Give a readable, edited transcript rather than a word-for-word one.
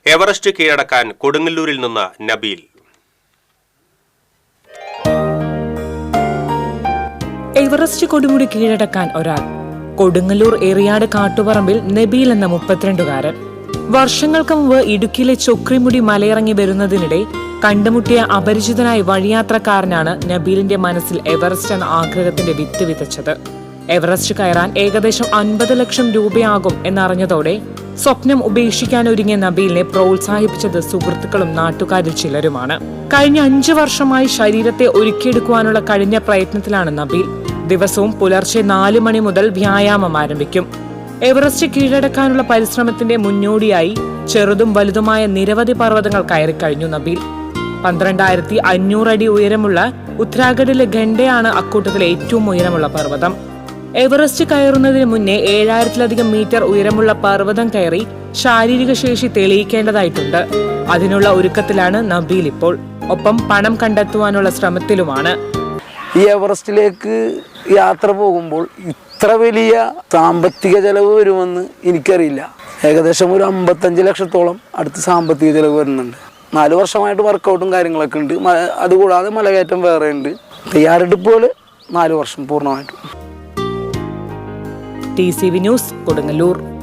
Everest കീഴടക്കാൻ കൊടുങ്ങല്ലൂരിൽ നിന്ന് നബീൽ. എവറസ്റ്റ് കൊടുമുടി കീഴടക്കാൻ ഒരാൾ. കൊടുങ്ങല്ലൂർ എറിയാട് കാട്ടുപറമ്പിൽ നബീൽ എന്ന 32-കാരൻ. വർഷങ്ങൾക്ക് മുമ്പ് ഇടുക്കിയിലെ ചൊക്രിമുടി മലയിറങ്ങി വരുന്നതിനിടെ കണ്ടുമുട്ടിയ അപരിചിതനായ വഴിയാത്രക്കാരനാണ് നബീലിന്റെ മനസ്സിൽ എവറസ്റ്റ് എന്ന ആഗ്രഹത്തിന്റെ വിത്ത് വിതച്ചത്. എവറസ്റ്റ് കയറാൻ ഏകദേശം 50 ലക്ഷം രൂപയാകും എന്നറിഞ്ഞതോടെ സ്വപ്നം ഉപേക്ഷിക്കാൻ ഒരുങ്ങിയ നബീലിനെ പ്രോത്സാഹിപ്പിച്ചത് സുഹൃത്തുക്കളും നാട്ടുകാരിൽ ചിലരുമാണ്. കഴിഞ്ഞ 5 വർഷമായി ശരീരത്തെ ഒരുക്കിയെടുക്കുവാനുള്ള കഴിഞ്ഞ പ്രയത്നത്തിലാണ് നബീൽ. ദിവസവും പുലർച്ചെ 4 മണി മുതൽ വ്യായാമം ആരംഭിക്കും. എവറസ്റ്റ് കീഴടക്കാനുള്ള പരിശ്രമത്തിന്റെ മുന്നോടിയായി ചെറുതും വലുതുമായ നിരവധി പർവ്വതങ്ങൾ കയറിക്കഴിഞ്ഞു നബീൽ. 12,500 അടി ഉയരമുള്ള ഉത്തരാഖണ്ഡിലെ ഖണ്ഡയാണ് അക്കൂട്ടത്തിലെ ഏറ്റവും ഉയരമുള്ള പർവ്വതം. എവറസ്റ്റ് കയറുന്നതിന് മുന്നേ 7,000-ലധികം മീറ്റർ ഉയരമുള്ള പർവ്വതം കയറി ശാരീരിക ശേഷി തെളിയിക്കേണ്ടതായിട്ടുണ്ട്. അതിനുള്ള ഒരുക്കത്തിലാണ് നബീൽ ഇപ്പോൾ. ഒപ്പം പണം കണ്ടെത്തുവാനുള്ള ശ്രമത്തിലുമാണ്. ഈ എവറസ്റ്റിലേക്ക് യാത്ര പോകുമ്പോൾ ഇത്ര വലിയ സാമ്പത്തിക ചെലവ് വരുമെന്ന് എനിക്കറിയില്ല. ഏകദേശം ഒരു 55 ലക്ഷത്തോളം അടുത്ത് സാമ്പത്തിക ചെലവ് വരുന്നുണ്ട്. 4 വർഷമായിട്ട് വർക്കൗട്ടും കാര്യങ്ങളൊക്കെ ഉണ്ട്. അതുകൂടാതെ മലകയറ്റം വേറെ ഉണ്ട്. തയ്യാറെടുപ്പുകൾ 4 വർഷം പൂർണ്ണമായിട്ടും. TCV news Kodungallur.